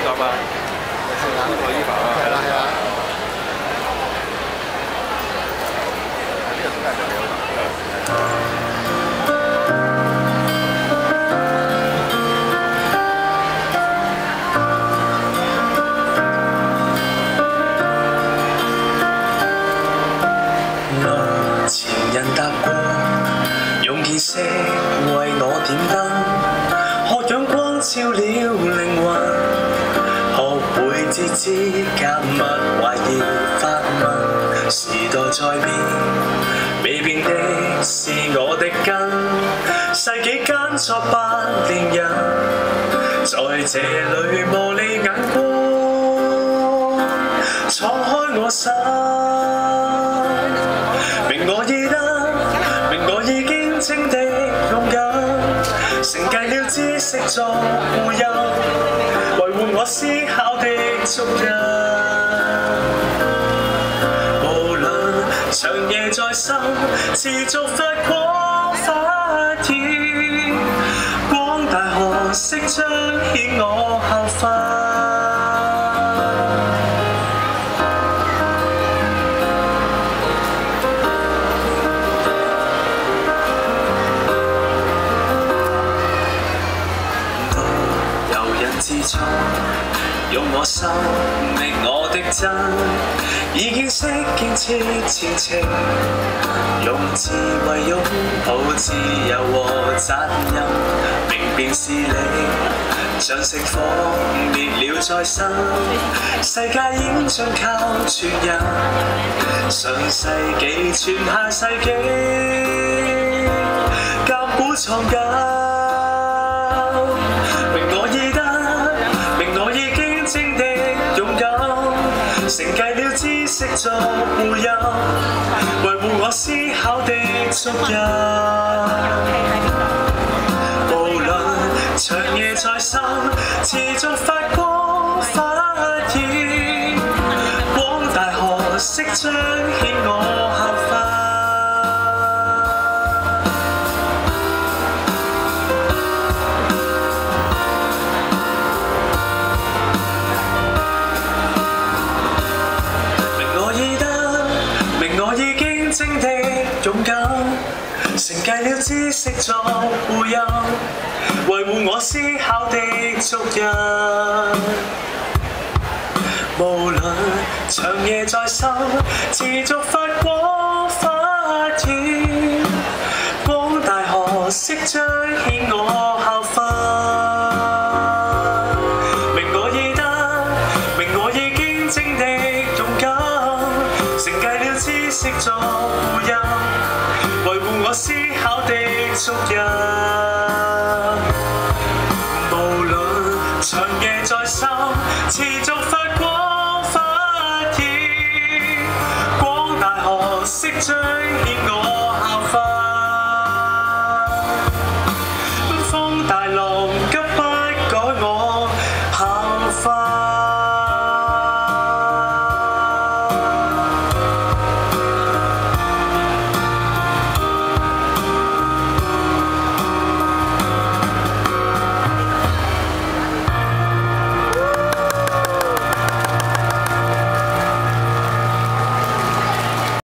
講嘛，一個依法啊，係啦係啦。呢個真係幾好嘛。前人踏過，用見識為我點燈，學仰光照了靈魂，學會知知格物，懷疑發問。時代在變，未變的是我的根，世紀間作百年人，在這裏磨礪眼光，敞開我心。明我意得，明我已經精的勇敢，承繼了知識作護蔭，維護我思考的足印。無論長夜再深，持續發光發熱，光大河色彰顯我效法。自創，用我生命我的真，已經識建設前程，用智慧擁抱自由和責任，明辨事理，像聖火滅了再生，世界演進靠傳人，上世紀傳下世紀，鑑古創今，明我意得。精的勇敢，承繼了知識作護蔭，維護我思考的足印。無論長夜再深，持續發光發熱，光大河色彰顯我效法。精的勇敢，承繼了知識作護蔭，維護我思考的足印。無論長夜再深，持續發光發熱，光大河色彰顯我效法。明我意得，明我已經精的勇敢，承繼了知識作護蔭，維護我思考的足印。